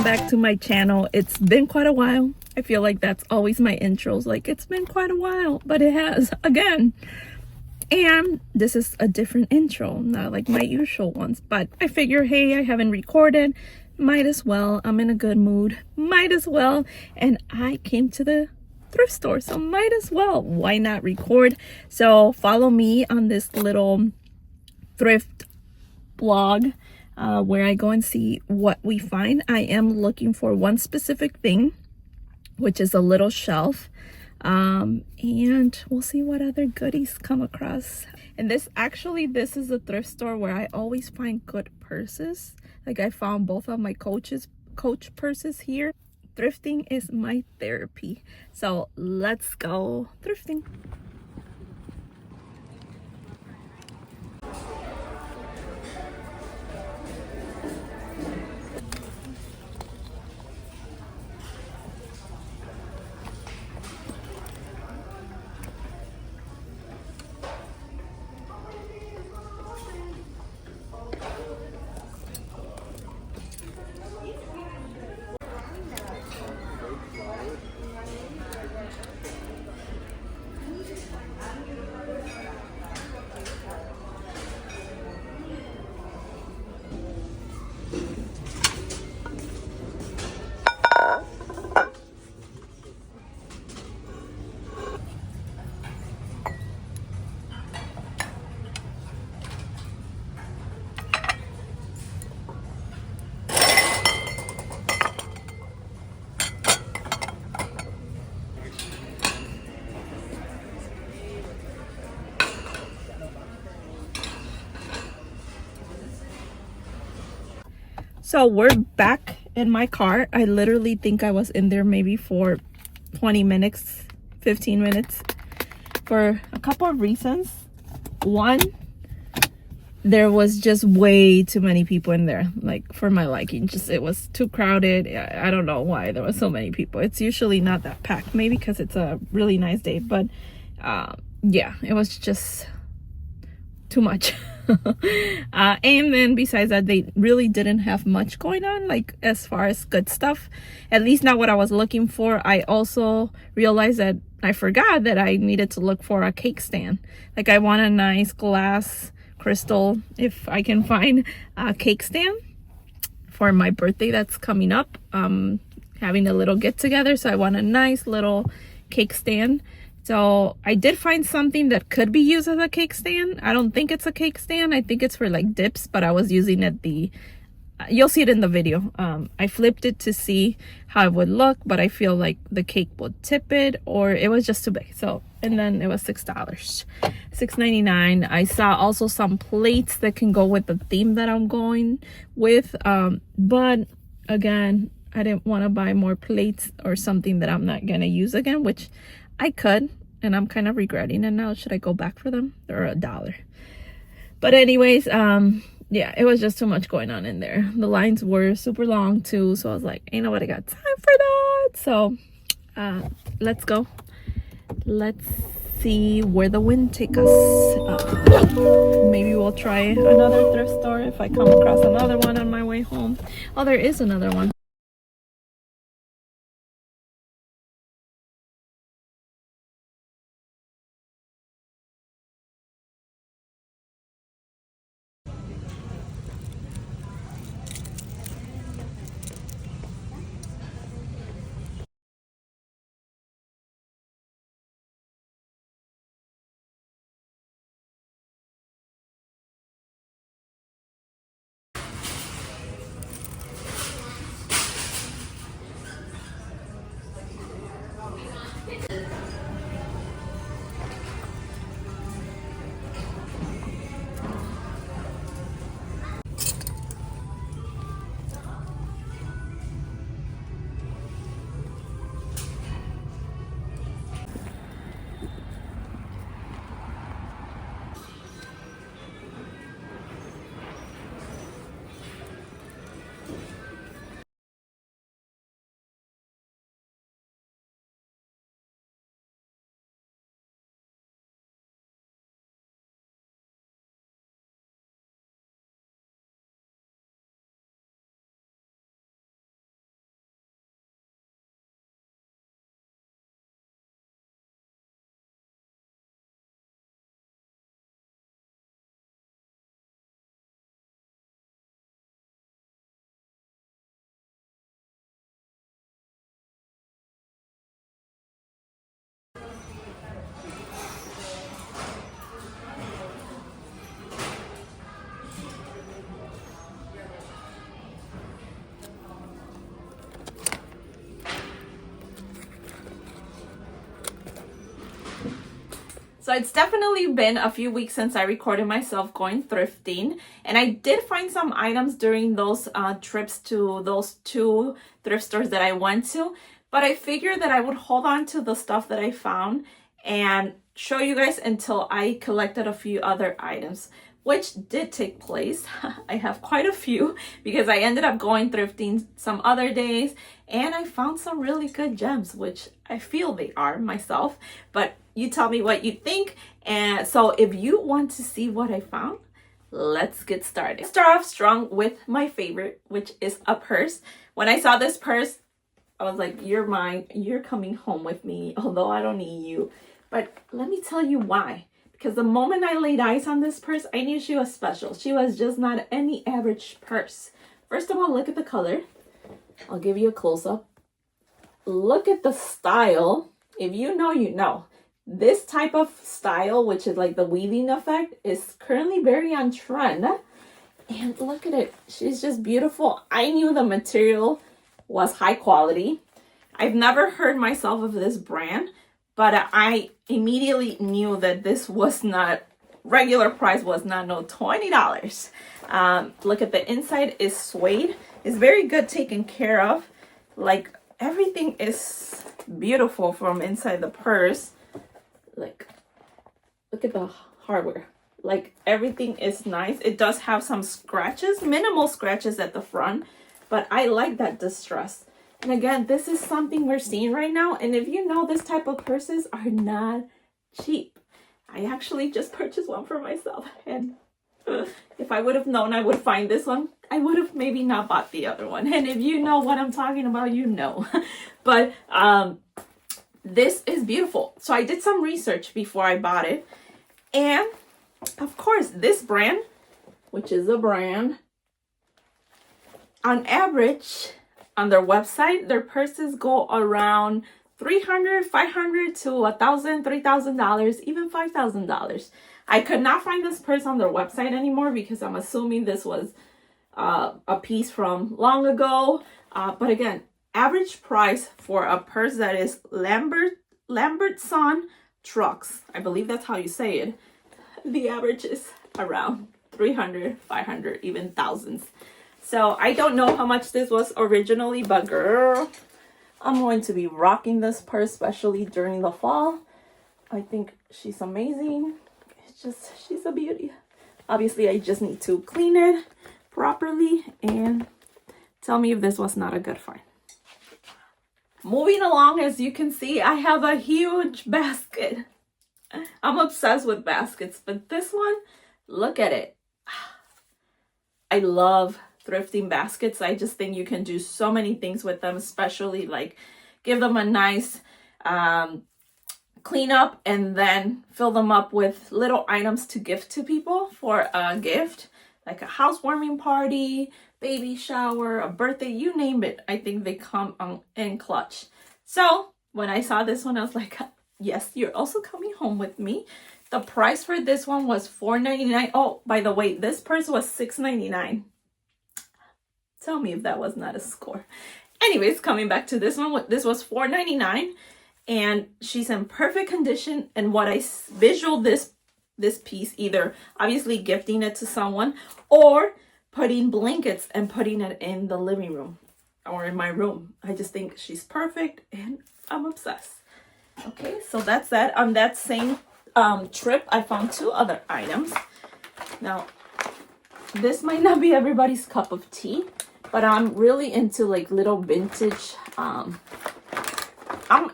welcome back to my channel. It's been quite a while. I feel like that's always my intros, like it's been quite a while, but it has again. And this is a different intro, not like my usual ones, but I figure, hey, I haven't recorded, might as well. I'm in a good mood, might as well. And I came to the thrift store, so might as well. Why not record? So follow me on this little thrift blog where I go and see what we find. I am looking for one specific thing, which is a little shelf, and we'll see what other goodies come across. And this is a thrift store where I always find good purses. Like I found both of my Coach purses here. Thrifting is my therapy, so let's go thrifting. So we're back in my car. I literally think I was in there maybe for 20 minutes, 15 minutes, for a couple of reasons. One, there was just way too many people in there, like for my liking. Just it was too crowded. I don't know why there were so many people. It's usually not that packed, maybe because it's a really nice day, but yeah, it was just too much. And then besides that, they really didn't have much going on, like as far as good stuff, at least not what I was looking for. I also realized that I forgot that I needed to look for a cake stand. Like I want a nice glass crystal, if I can find a cake stand for my birthday that's coming up. Having a little get together, so I want a nice little cake stand. So I did find something that could be used as a cake stand. I don't think it's a cake stand. I think it's for like dips, but I was using it you'll see it in the video. I flipped it to see how it would look, but I feel like the cake would tip it, or it was just too big. So, and then it was $6, $6.99. I saw also some plates that can go with the theme that I'm going with. But again, I didn't want to buy more plates or something that I'm not gonna use again, which I could, and I'm kind of regretting it now. Should I go back for them? They're $1. But anyways, yeah, it was just too much going on in there. The lines were super long too, so I was like, ain't nobody got time for that. So let's go. Let's see where the wind takes us. Maybe we'll try another thrift store if I come across another one on my way home. Oh, there is another one. So it's definitely been a few weeks since I recorded myself going thrifting, and I did find some items during those trips to those 2 thrift stores that I went to, but I figured that I would hold on to the stuff that I found and show you guys until I collected a few other items, which did take place. I have quite a few because I ended up going thrifting some other days, and I found some really good gems, which I feel they are myself, but you tell me what you think. And so if you want to see what I found, let's get started. Start off strong with my favorite, which is a purse. When I saw this purse, I was like, you're mine, you're coming home with me, although I don't need you. But let me tell you why. Because the moment I laid eyes on this purse, I knew she was special. She was just not any average purse. First of all, look at the color. I'll give you a close-up. Look at the style. If you know, you know. This type of style, which is like the weaving effect, is currently very on trend. And look at it. She's just beautiful. I knew the material was high quality. I've never heard myself of this brand, but I immediately knew that this was not, regular price was not no $20. Look at the inside is suede. It's very good taken care of. Like everything is beautiful from inside the purse. Like, look at the hardware. Like everything is nice. It does have some scratches, minimal scratches at the front, but I like that distress. And again, this is something we're seeing right now. And if you know, this type of purses are not cheap. I actually just purchased one for myself. And if I would have known I would find this one, I would have maybe not bought the other one. And if you know what I'm talking about, you know. But this is beautiful. So I did some research before I bought it. And of course, this brand, which is a brand, on average, on their website, their purses go around $300, $500 to $1,000, $3,000, even $5,000. I could not find this purse on their website anymore because I'm assuming this was a piece from long ago. But again, average price for a purse that is Lambertson Trucks, I believe that's how you say it, the average is around $300, $500, even thousands. So I don't know how much this was originally, but girl, I'm going to be rocking this purse, especially during the fall. I think she's amazing. It's just, she's a beauty. Obviously, I just need to clean it properly and tell me if this was not a good find. Moving along, as you can see, I have a huge basket. I'm obsessed with baskets, but this one, look at it. I love thrifting baskets. I just think you can do so many things with them, especially like give them a nice clean up and then fill them up with little items to gift to people for a gift, like a housewarming party, baby shower, a birthday, you name it. I think they come in clutch. So when I saw this one, I was like, yes, you're also coming home with me. The price for this one was $4.99. Oh, by the way, this purse was $6.99. Tell me if that was not a score. Anyways, coming back to this one, this was $4.99, and she's in perfect condition. And what I visual this piece, either obviously gifting it to someone or putting blankets and putting it in the living room or in my room. I just think she's perfect and I'm obsessed. Okay, so that's that. On that same trip, I found 2 other items. Now, this might not be everybody's cup of tea, but I'm really into like little vintage. I'm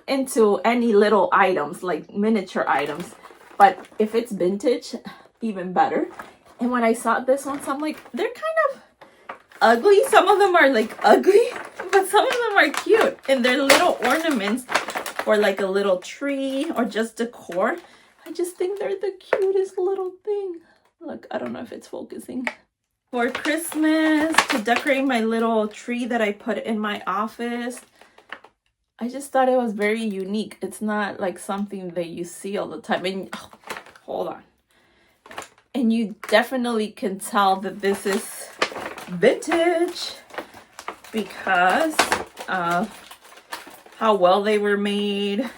into any little items, like miniature items. But if it's vintage, even better. And when I saw this one, so I'm like, they're kind of ugly. Some of them are like ugly, but some of them are cute. And they're little ornaments or like a little tree or just decor. I just think they're the cutest little thing. Look, I don't know if it's focusing. For Christmas, to decorate my little tree that I put in my office. I just thought it was very unique. It's not like something that you see all the time. And oh, hold on. And you definitely can tell that this is vintage because of how well they were made.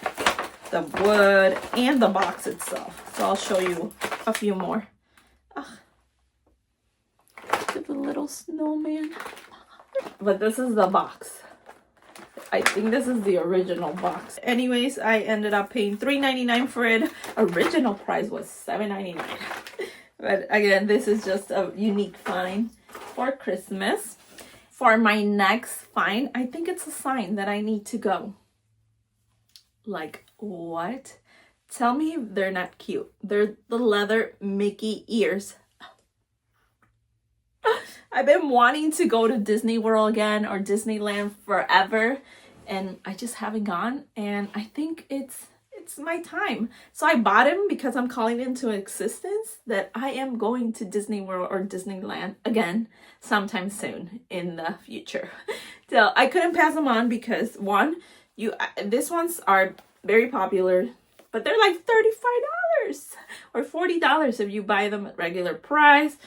the wood, and the box itself. So I'll show you a few more. Ugh. Look at the little snowman. But this is the box. I think this is the original box. Anyways, I ended up paying $3.99 for it. Original price was $7.99. But again, this is just a unique find for Christmas. For my next find, I think it's a sign that I need to go. Like, what? Tell me if they're not cute. They're the leather Mickey ears. I've been wanting to go to Disney World again or Disneyland forever, and I just haven't gone, and I think it's my time. So I bought him because I'm calling into existence that I am going to Disney World or Disneyland again sometime soon in the future. So I couldn't pass them on because one, these ones are very popular, but they're like $35 or $40 if you buy them at regular price.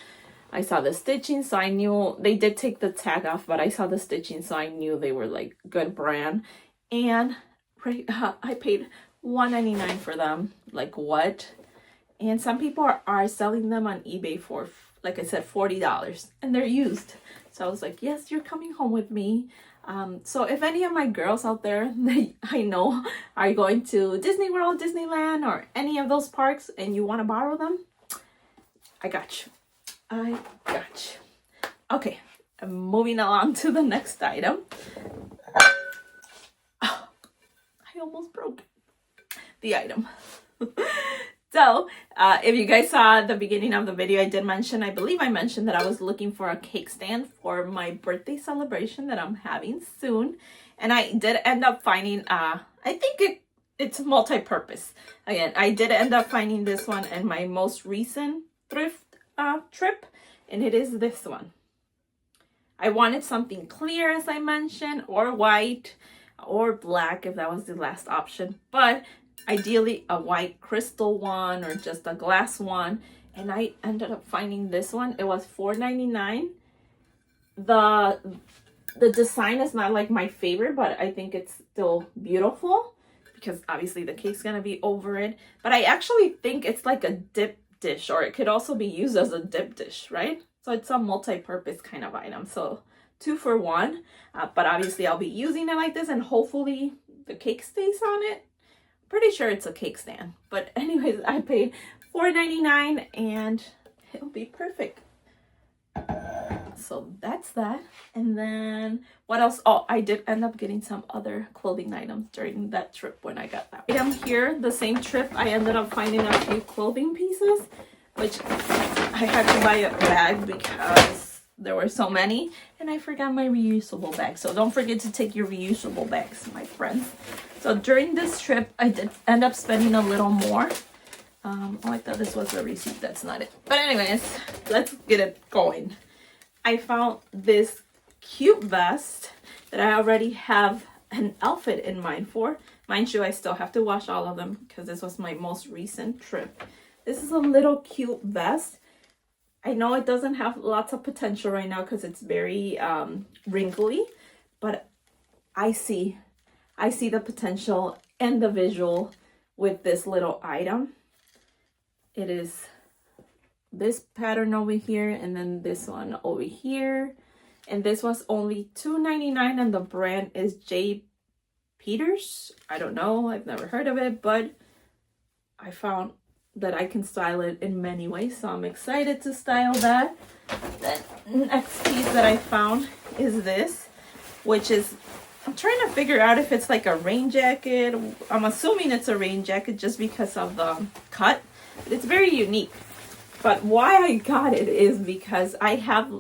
I saw the stitching, so I knew they did take the tag off, but I saw the stitching, so I knew they were like good brand. And I paid $1.99 for them. Like, what? And some people are selling them on eBay for, like I said, $40, and they're used. So I was like, yes, you're coming home with me. So if any of my girls out there that I know are going to Disney World, Disneyland, or any of those parks, and you want to borrow them, I got you. I got you. Okay, I'm moving along to the next item. Oh, I almost broke the item. So, if you guys saw at the beginning of the video, I believe I mentioned that I was looking for a cake stand for my birthday celebration that I'm having soon. And I did end up finding, I think it's multi-purpose. Again, I did end up finding this one in my most recent thrift trip, and it is this one. I wanted something clear, as I mentioned, or white or black if that was the last option, but ideally a white crystal one or just a glass one, and I ended up finding this one. It was $4.99. The design is not like my favorite, but I think it's still beautiful because obviously the cake's gonna be over it, but I actually think it's like a dip dish, or it could also be used as a dip dish, right? So it's a multi-purpose kind of item, so 2 for 1. But obviously I'll be using it like this, and hopefully the cake stays on it. Pretty sure it's a cake stand, but anyways, I paid $4.99 and it'll be perfect. So that's that. And then what else? Oh, I did end up getting some other clothing items during that trip when I got that item here. The same trip, I ended up finding a few clothing pieces, which I had to buy a bag because there were so many, and I forgot my reusable bag. So don't forget to take your reusable bags, my friends. So during this trip, I did end up spending a little more. Oh, I thought this was the receipt. That's not it. But anyways, let's get it going. I found this cute vest that I already have an outfit in mind for. Mind you, I still have to wash all of them because this was my most recent trip. This is a little cute vest. I know it doesn't have lots of potential right now because it's very wrinkly, but I see the potential and the visual with this little item. It is this pattern over here, and then this one over here, and this was only $2.99, and the brand is J. Peters. I don't know, I've never heard of it, but I found that I can style it in many ways, so I'm excited to style that. The next piece that I found is this, which is, I'm trying to figure out if it's like a rain jacket. I'm assuming it's a rain jacket just because of the cut. But it's very unique. But why I got it is because I have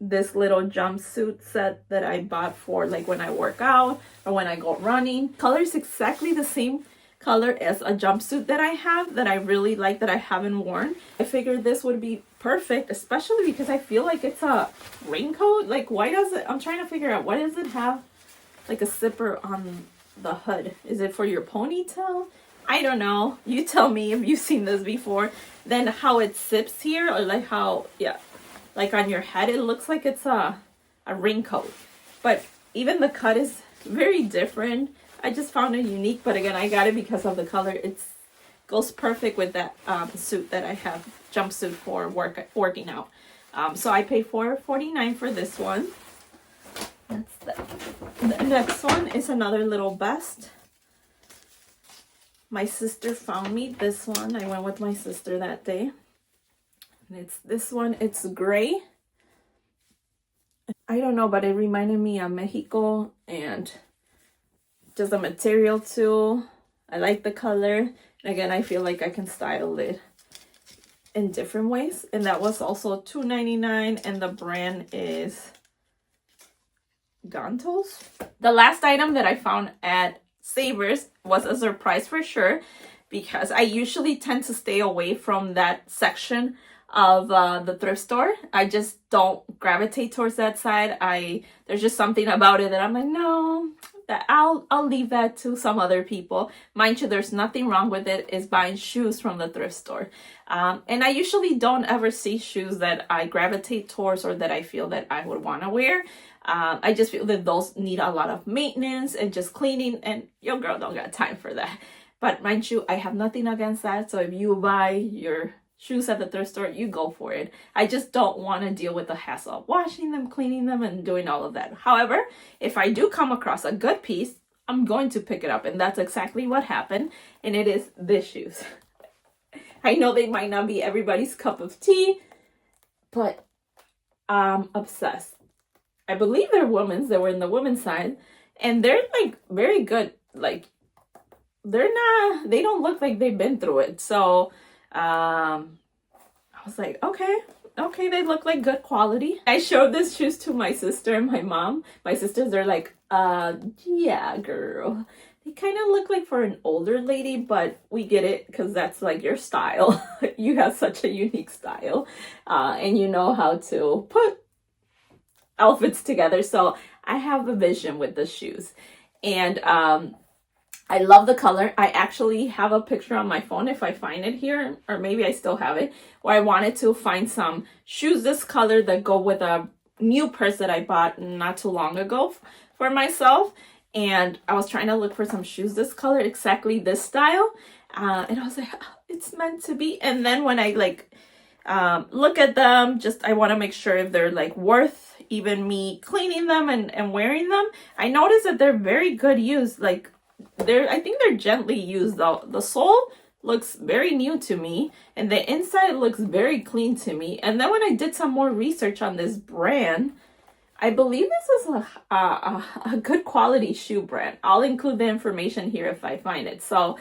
this little jumpsuit set that I bought for like when I work out or when I go running. Color is exactly the same color as a jumpsuit that I have that I really like that I haven't worn. I figured this would be perfect, especially because I feel like it's a raincoat. Like, why does it, I'm trying to figure out, why does it have like a zipper on the hood? Is it for your ponytail? I don't know. You tell me if you've seen this before. Then how it zips here, or like how, yeah, like on your head, it looks like it's a raincoat. But even the cut is very different. I just found it unique, but again, I got it because of the color. It goes perfect with that suit that I have, jumpsuit for working out. So I paid $4.49 for this one. That's the next one is another little vest. My sister found me this one. I went with my sister that day. And it's this one. It's gray. I don't know, but it reminded me of Mexico and just the material too. I like the color. And again, I feel like I can style it in different ways. And that was also $2.99, and the brand is Gantos. The last item that I found at Savers was a surprise for sure, because I usually tend to stay away from that section of the thrift store. I just don't gravitate towards that side. There's just something about it that I'm like, no, that I'll leave that to some other people. Mind you, there's nothing wrong with it. Is buying shoes from the thrift store. And I usually don't ever see shoes that I gravitate towards or that I feel that I would want to wear. I just feel that those need a lot of maintenance and just cleaning, and your girl don't got time for that. But mind you, I have nothing against that. So if you buy your shoes at the thrift store, you go for it. I just don't want to deal with the hassle of washing them, cleaning them, and doing all of that. However, if I do come across a good piece, I'm going to pick it up, and that's exactly what happened. And it is this shoes. I know they might not be everybody's cup of tea, but I'm obsessed. I believe they're women's. They were in the women's side, and they're like very good. Like they don't look like they've been through it. So I was like, okay, they look like good quality. I showed these shoes to my sister and my mom. My sisters are like, yeah, girl. They kind of look like for an older lady, but we get it because that's like your style. You have such a unique style, and you know how to put outfits together. So I have a vision with the shoes, and I love the color. I actually have a picture on my phone if I find it here, or maybe I still have it, where I wanted to find some shoes this color that go with a new purse that I bought not too long ago for myself. And I was trying to look for some shoes this color, exactly this style. And I was like, oh, it's meant to be. And then when I look at them, I want to make sure if they're like worth even me cleaning them and wearing them. I noticed that they're very good use. I think they're gently used though. The sole looks very new to me, and the inside looks very clean to me. And then when I did some more research on this brand, I believe this is a good quality shoe brand. I'll include the information here if I find it. So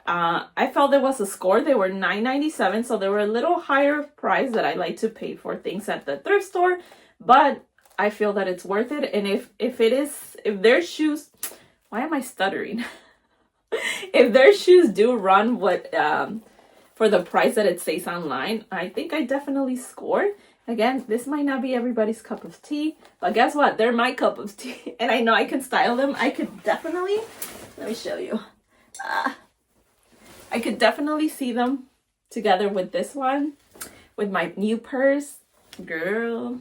I felt there was a score. They were $9.97, so they were a little higher price that I like to pay for things at the thrift store, but I feel that it's worth it. And if their shoes, why am I stuttering? If their shoes do run for the price that it says online, I think I definitely scored. Again, this might not be everybody's cup of tea, but guess what? They're my cup of tea, and I know I can style them. I could definitely, let me show you. I could definitely see them together with this one, with my new purse. Girl,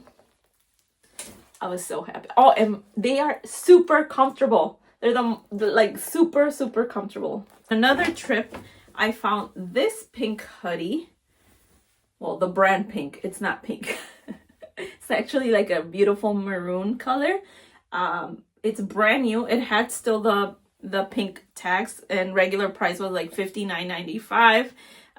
I was so happy. Oh, and they are super comfortable. They're the super, super comfortable. Another trip, I found this pink hoodie. Well, the brand pink. It's not pink. It's actually like a beautiful maroon color. It's brand new. It had still the pink tags, and regular price was like $59.95.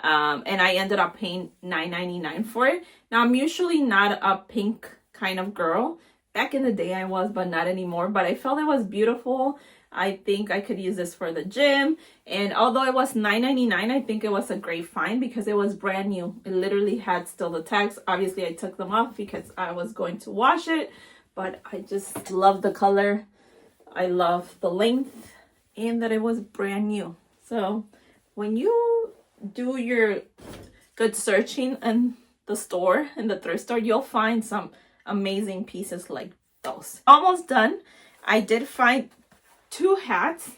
And I ended up paying $9.99 for it. Now, I'm usually not a pink kind of girl. Back in the day I was, but not anymore. But I felt it was beautiful. I think I could use this for the gym. And although it was $9.99, I think it was a great find because it was brand new. It literally had still the tags. Obviously, I took them off because I was going to wash it. But I just love the color. I love the length and that it was brand new. So when you do your good searching in the store, in the thrift store, you'll find some amazing pieces like those. Almost done. I did find 2 hats.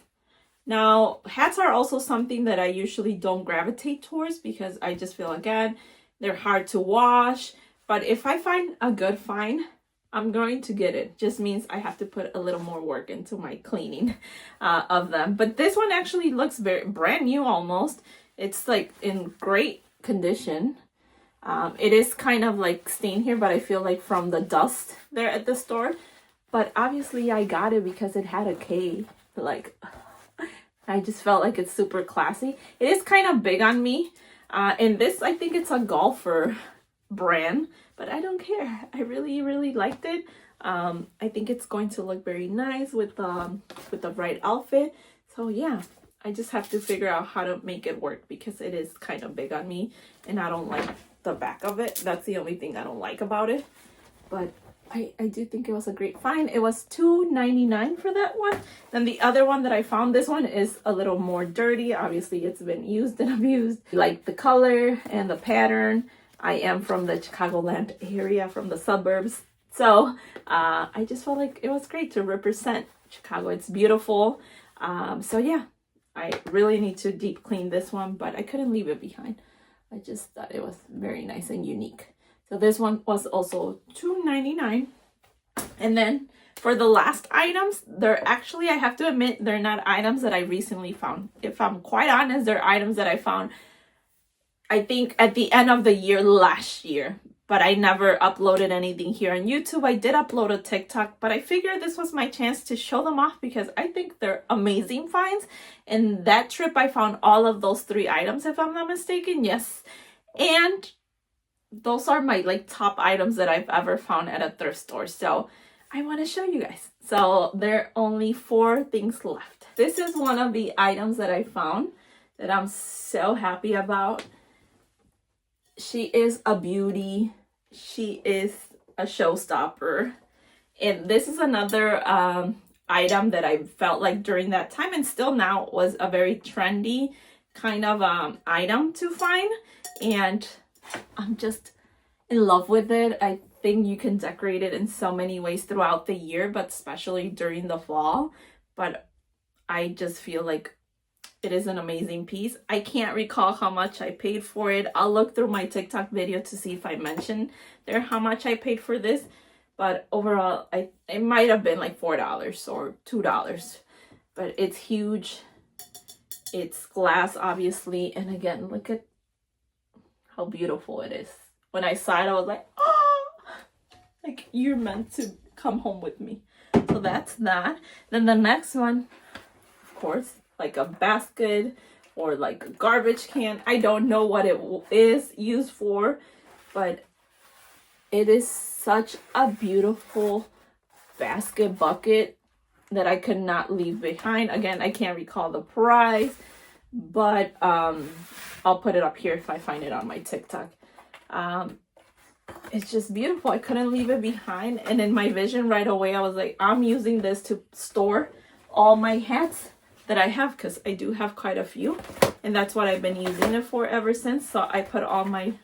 Now, hats are also something that I usually don't gravitate towards because I just feel, again, they're hard to wash. But if I find a good find, I'm going to get it. Just means I have to put a little more work into my cleaning of them. But this one actually looks very brand new almost. It's like in great condition. It is kind of like stained here, but I feel like from the dust there at the store. But obviously I got it because it had a K. Like, I just felt like it's super classy. It is kind of big on me. And this, I think it's a golfer brand, but I don't care. I really, really liked it. I think it's going to look very nice with the right outfit. So yeah, I just have to figure out how to make it work because it is kind of big on me and I don't like the back of it. That's the only thing I don't like about it. But I do think it was a great find. It was $2.99 for that one. Then the other one that I found, this one is a little more dirty. Obviously, it's been used and abused. Like the color and the pattern. I am from the Chicagoland area, from the suburbs. So I just felt like it was great to represent Chicago. It's beautiful. So yeah, I really need to deep clean this one, but I couldn't leave it behind. I just thought it was very nice and unique. So this one was also $2.99. And then for the last items, they're actually, I have to admit, they're not items that I recently found. If I'm quite honest, they're items that I found, I think, at the end of the year last year. But I never uploaded anything here on YouTube. I did upload a TikTok, but I figured this was my chance to show them off because I think they're amazing finds. In that trip, I found all of those 3 items, if I'm not mistaken. Yes. And those are my like top items that I've ever found at a thrift store. So I want to show you guys. So there are only 4 things left. This is one of the items that I found that I'm so happy about. She is a beauty. She is a showstopper. And this is another item that I felt like during that time and still now was a very trendy kind of item to find. And I'm just in love with it. I think you can decorate it in so many ways throughout the year, but especially during the fall. But I just feel like it is an amazing piece. I can't recall how much I paid for it. I'll look through my TikTok video to see if I mentioned there how much I paid for this. But overall, it might have been like $4 or $2. But it's huge. It's glass, obviously. And again, look at how beautiful it is. When I saw it, I was like, oh, like you're meant to come home with me. So that's that. Then the next one, of course, like a basket or like a garbage can. I don't know what it is used for, but it is such a beautiful basket bucket that I could not leave behind. Again, I can't recall the price, but I'll put it up here if I find it on my TikTok. It's just beautiful. I couldn't leave it behind. And in my vision right away, I was like, I'm using this to store all my hats that I have, because I do have quite a few, and that's what I've been using it for ever since. So I put all my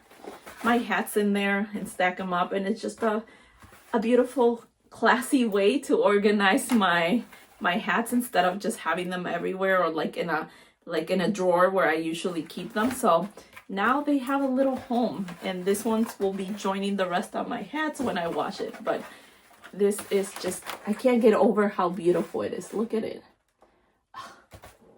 hats in there and stack them up, and it's just a beautiful, classy way to organize my hats instead of just having them everywhere or like in a drawer where I usually keep them. So now they have a little home, and this one will be joining the rest of my hats when I wash it. But this is just, I can't get over how beautiful it is. Look at it.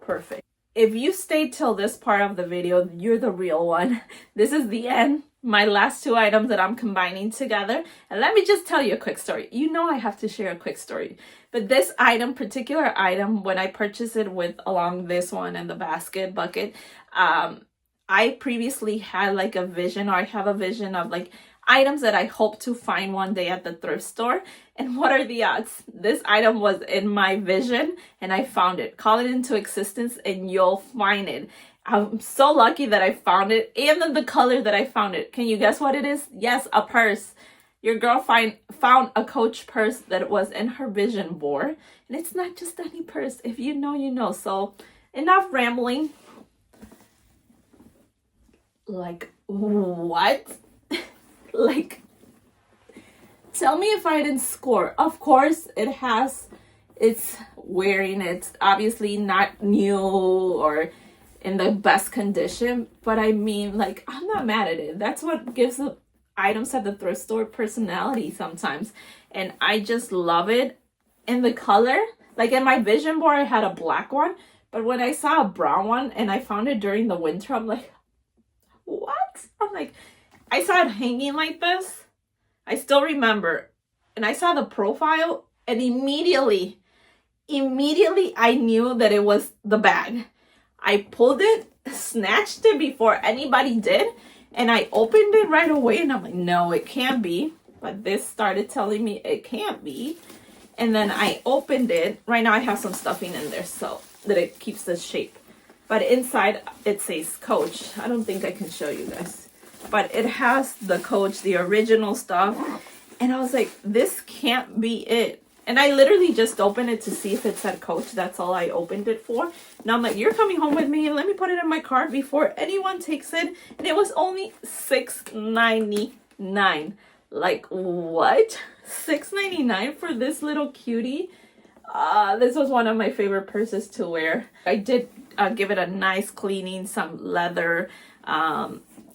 Perfect. If you stayed till this part of the video, you're the real one. This is the end. My last 2 items that I'm combining together. And let me just tell you a quick story. You know I have to share a quick story. But this particular item, when I purchased it with along this one and the basket bucket, I previously had like a vision, or I have a vision of like items that I hope to find one day at the thrift store. And what are the odds? This item was in my vision and I found it. Call it into existence and you'll find it. I'm so lucky that I found it, and then the color that I found it. Can you guess what it is? Yes, a purse. Your girl found a Coach purse that was in her vision board. And it's not just any purse. If you know, you know. So enough rambling. Like, what? Like, tell me if I didn't score. Of course, it's wearing. It's obviously not new or in the best condition, but I mean, like, I'm not mad at it. That's what gives items at the thrift store personality sometimes. And I just love it. And the color, like in my vision board, I had a black one. But when I saw a brown one and I found it during the winter, I'm like, what? I'm like, I saw it hanging like this. I still remember. And I saw the profile and immediately I knew that it was the bag. I pulled it, snatched it before anybody did, and I opened it right away and I'm like, no, it can't be. But this started telling me it can't be. And then I opened it. Right now I have some stuffing in there so that it keeps the shape. But inside it says Coach. I don't think I can show you guys. But it has the Coach, the original stuff. And I was like, this can't be it. And I literally just opened it to see if it said Coach. That's all I opened it for. Now I'm like, you're coming home with me and let me put it in my cart before anyone takes it. And it was only $6.99. Like, what? $6.99 for this little cutie? This was one of my favorite purses to wear. I did give it a nice cleaning, some leather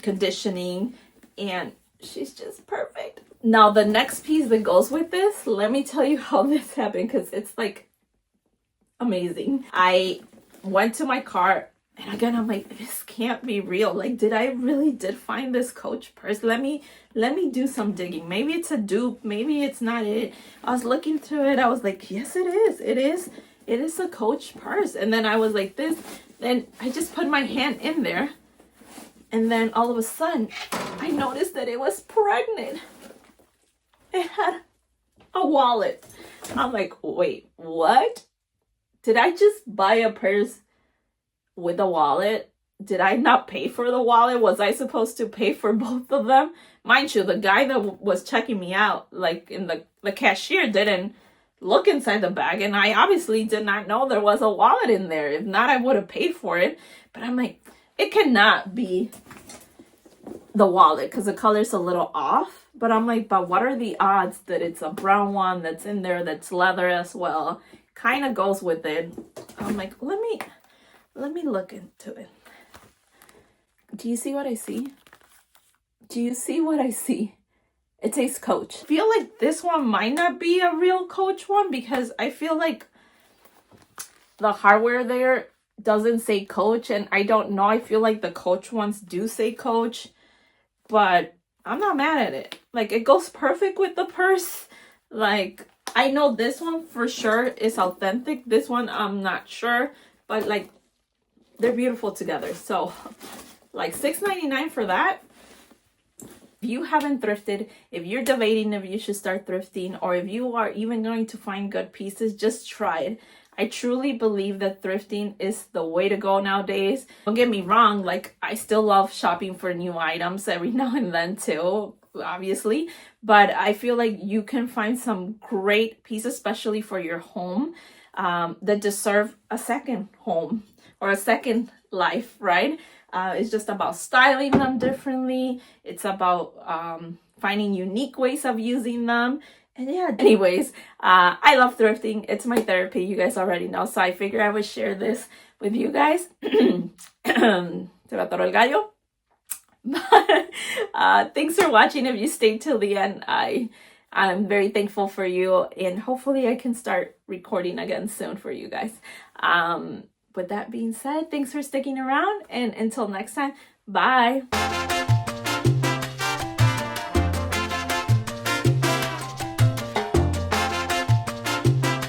conditioning, and she's just perfect. Now the next piece that goes with this, let me tell you how this happened because it's like amazing. I went to my cart and again I'm like, this can't be real. Like, did I really find this Coach purse? Let me do some digging. Maybe it's a dupe, maybe it's not it. I was looking through it, I was like, yes it is a Coach purse. And then I was like this, then I just put my hand in there and then all of a sudden I noticed that it was pregnant. It had a wallet. I'm like, wait, what? Did I just buy a purse with a wallet? Did I not pay for the wallet? Was I supposed to pay for both of them? Mind you, the guy that was checking me out, like in the cashier, didn't look inside the bag. And I obviously did not know there was a wallet in there. If not, I would have paid for it. But I'm like, it cannot be the wallet because the color's a little off. But I'm like, but what are the odds that it's a brown one that's in there that's leather as well? Kind of goes with it. I'm like, let me look into it. Do you see what I see? Do you see what I see? It says Coach. I feel like this one might not be a real Coach one because I feel like the hardware there doesn't say Coach, and I don't know. I feel like the Coach ones do say Coach, but I'm not mad at it. Like, it goes perfect with the purse. Like, I know this one for sure is authentic. This one, I'm not sure. But, like, they're beautiful together. So, like, $6.99 for that. If you haven't thrifted, if you're debating if you should start thrifting, or if you are even going to find good pieces, just try it. I truly believe that thrifting is the way to go nowadays. Don't get me wrong, like, I still love shopping for new items every now and then too, obviously. But I feel like you can find some great pieces, especially for your home, that deserve a second home or a second life, right? It's just about styling them differently. It's about finding unique ways of using them. And yeah, anyways, I love thrifting. It's my therapy. You guys already know. So I figured I would share this with you guys. Se me atoró el gallo. But thanks for watching. If you stayed till the end, I'm very thankful for you. And hopefully I can start recording again soon for you guys. With that being said, thanks for sticking around. And until next time, bye.